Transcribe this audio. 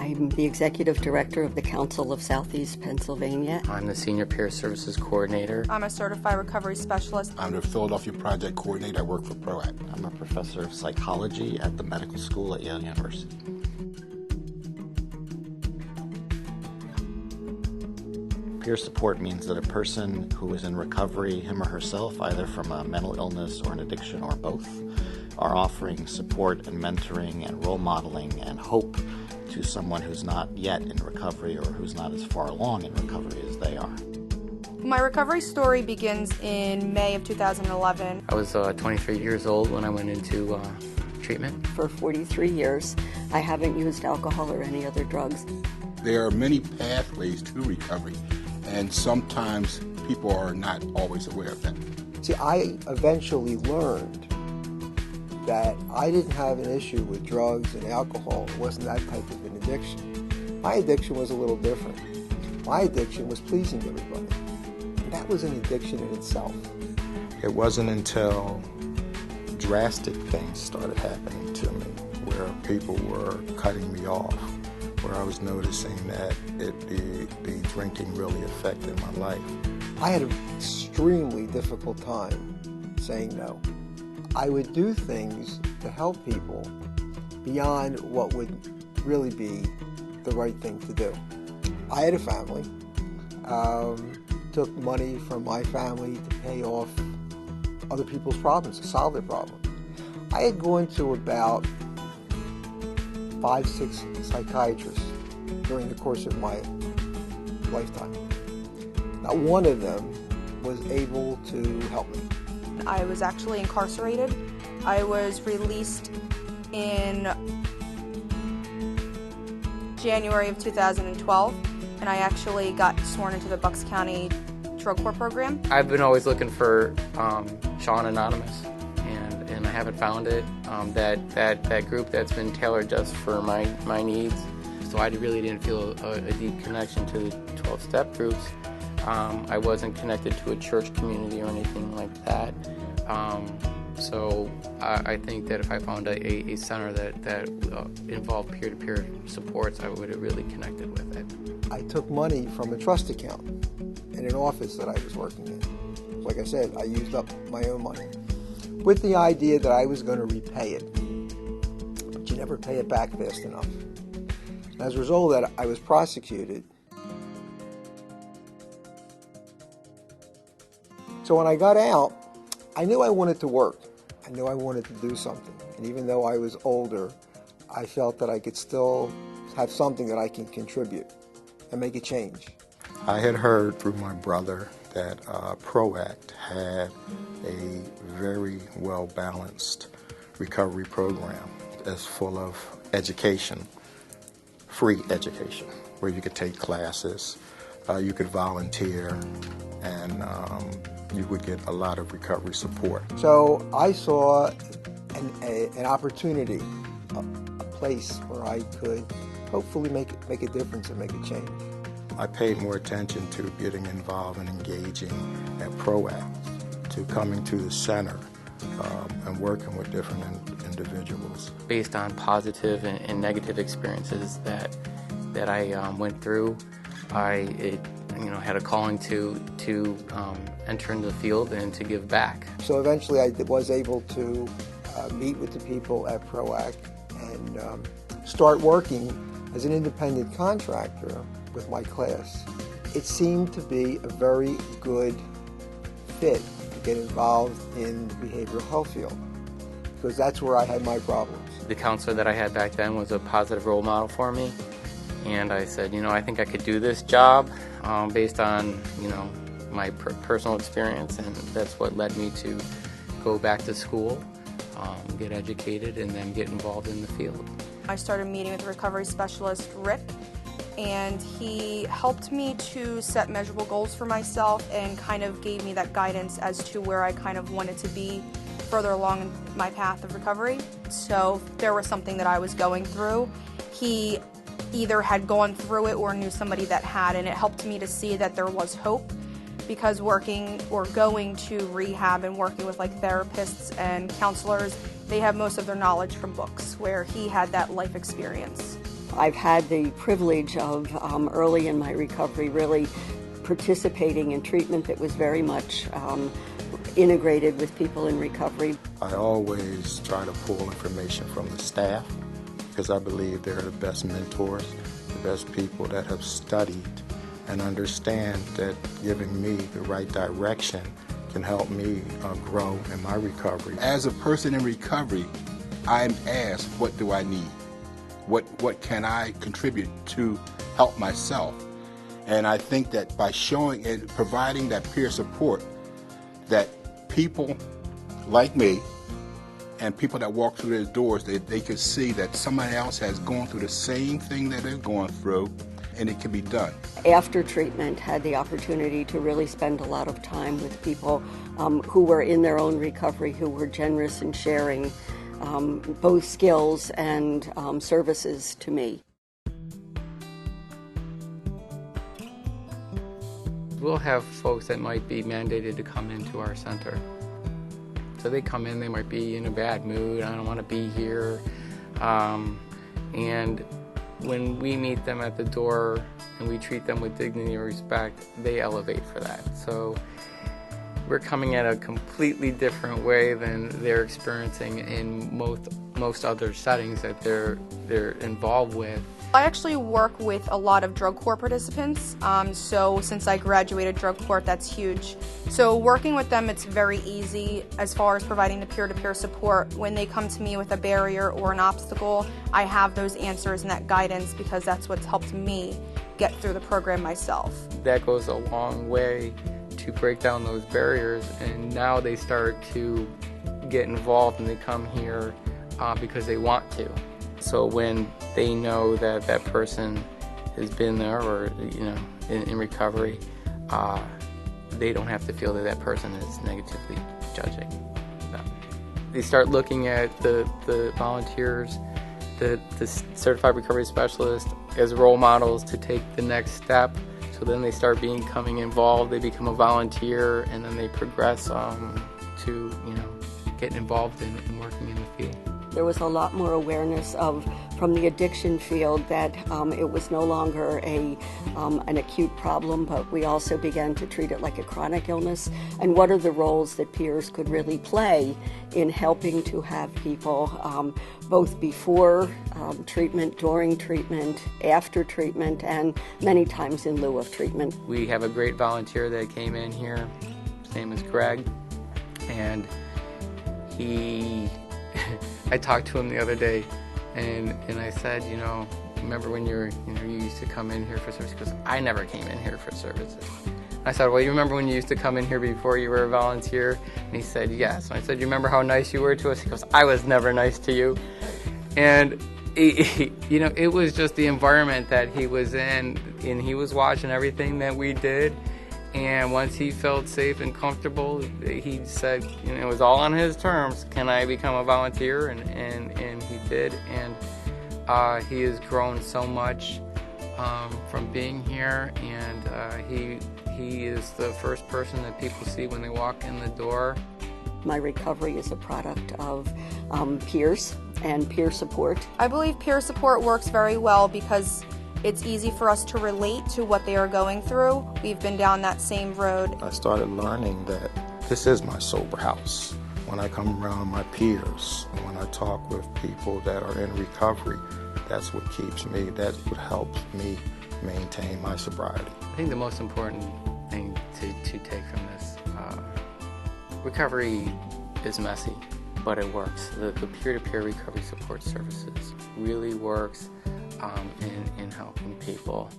I'm the Executive Director of the Council of Southeast Pennsylvania. I'm the Senior Peer Services Coordinator. I'm a Certified Recovery Specialist. I'm the Philadelphia Project Coordinator. I work for PROACT. I'm a Professor of Psychology at the Medical School at Yale University. Peer support means that a person who is in recovery, him or herself, either from a mental illness or an addiction or both, are offering support and mentoring and role modeling and hope to someone who's not yet in recovery or who's not as far along in recovery as they are. My recovery story begins in May of 2011. I was 23 years old when I went into treatment. For 43 years, I haven't used alcohol or any other drugs. There are many pathways to recovery, and sometimes people are not always aware of that. See, I eventually learned that I didn't have an issue with drugs and alcohol. It wasn't that type of an addiction. My addiction was a little different. My addiction was pleasing everybody. And that was an addiction in itself. It wasn't until drastic things started happening to me, where people were cutting me off, where I was noticing that the drinking really affected my life. I had an extremely difficult time saying no. I would do things to help people beyond what would really be the right thing to do. I had a family, took money from my family to pay off other people's problems, to solve their problems. I had gone to about 5-6 psychiatrists during the course of my lifetime. Not one of them was able to help me. I was actually incarcerated. I was released in January of 2012, and I actually got sworn into the Bucks County Drug Court program. I've been always looking for Sean Anonymous, and I haven't found it. That group that's been tailored just for my needs. So I really didn't feel a deep connection to the 12-step groups. I wasn't connected to a church community or anything like that. So I think that if I found a center that involved peer-to-peer supports, I would have really connected with it. I took money from a trust account in an office that I was working in. Like I said, I used up my own money with the idea that I was going to repay it. But you never pay it back fast enough. As a result of that, I was prosecuted. So when I got out, I knew I wanted to work. I knew I wanted to do something. And even though I was older, I felt that I could still have something that I can contribute and make a change. I had heard through my brother that PROACT had a very well-balanced recovery program that's full of education, free education, where you could take classes, you could volunteer, and you would get a lot of recovery support. So I saw an opportunity, a place where I could hopefully make a difference and make a change. I paid more attention to getting involved and engaging at PROACT, to coming to the center and working with different individuals. Based on positive and negative experiences that I went through, I had a calling to enter into the field and to give back. So eventually I was able to meet with the people at PROACT and start working as an independent contractor with my class. It seemed to be a very good fit to get involved in the behavioral health field, because that's where I had my problems. The counselor that I had back then was a positive role model for me, and I said, I think I could do this job based on, my personal experience, and that's what led me to go back to school, get educated, and then get involved in the field. I started meeting with recovery specialist Rick, and he helped me to set measurable goals for myself and kind of gave me that guidance as to where I kind of wanted to be further along in my path of recovery. So if there was something that I was going through, he either had gone through it or knew somebody that had, and it helped me to see that there was hope, because working or going to rehab and working with like therapists and counselors, they have most of their knowledge from books, where he had that life experience. I've had the privilege of early in my recovery really participating in treatment that was very much integrated with people in recovery. I always try to pull information from the staff because I believe they're the best mentors, the best people that have studied and understand that giving me the right direction can help me grow in my recovery. As a person in recovery, I'm asked, what do I need? What can I contribute to help myself? And I think that by showing and providing that peer support, that people like me and people that walk through those doors, they could see that somebody else has gone through the same thing that they're going through, and it can be done. After treatment, had the opportunity to really spend a lot of time with people who were in their own recovery, who were generous in sharing both skills and services to me. We'll have folks that might be mandated to come into our center. So they come in, they might be in a bad mood, I don't want to be here. And when we meet them at the door and we treat them with dignity and respect, they elevate for that. So we're coming at a completely different way than they're experiencing in most other settings that they're involved with. I actually work with a lot of drug court participants, so since I graduated drug court, that's huge. So working with them, it's very easy as far as providing the peer-to-peer support. When they come to me with a barrier or an obstacle, I have those answers and that guidance because that's what's helped me get through the program myself. That goes a long way to break down those barriers, and now they start to get involved and they come here because they want to. So when they know that that person has been there or in recovery, they don't have to feel that that person is negatively judging them. They start looking at the volunteers, the certified recovery specialists as role models to take the next step. So then they start becoming involved, they become a volunteer, and then they progress to getting involved in working in the field. There was a lot more awareness from the addiction field that it was no longer an acute problem, but we also began to treat it like a chronic illness. And what are the roles that peers could really play in helping to have people both before treatment, during treatment, after treatment, and many times in lieu of treatment. We have a great volunteer that came in here. His name is Greg, and I talked to him the other day, and I said, remember when you used to come in here for service? He goes, I never came in here for services. I said, well, you remember when you used to come in here before you were a volunteer? And he said, yes. And I said, you remember how nice you were to us? He goes, I was never nice to you. And it was just the environment that he was in, and he was watching everything that we did. And once he felt safe and comfortable, he said, it was all on his terms. Can I become a volunteer? And he did. And he has grown so much from being here. And he is the first person that people see when they walk in the door. My recovery is a product of peers and peer support. I believe peer support works very well because it's easy for us to relate to what they are going through. We've been down that same road. I started learning that this is my sober house. When I come around my peers, when I talk with people that are in recovery, that's what keeps me, that's what helps me maintain my sobriety. I think the most important thing to take from this, recovery is messy, but it works. The peer-to-peer recovery support services really works in helping people.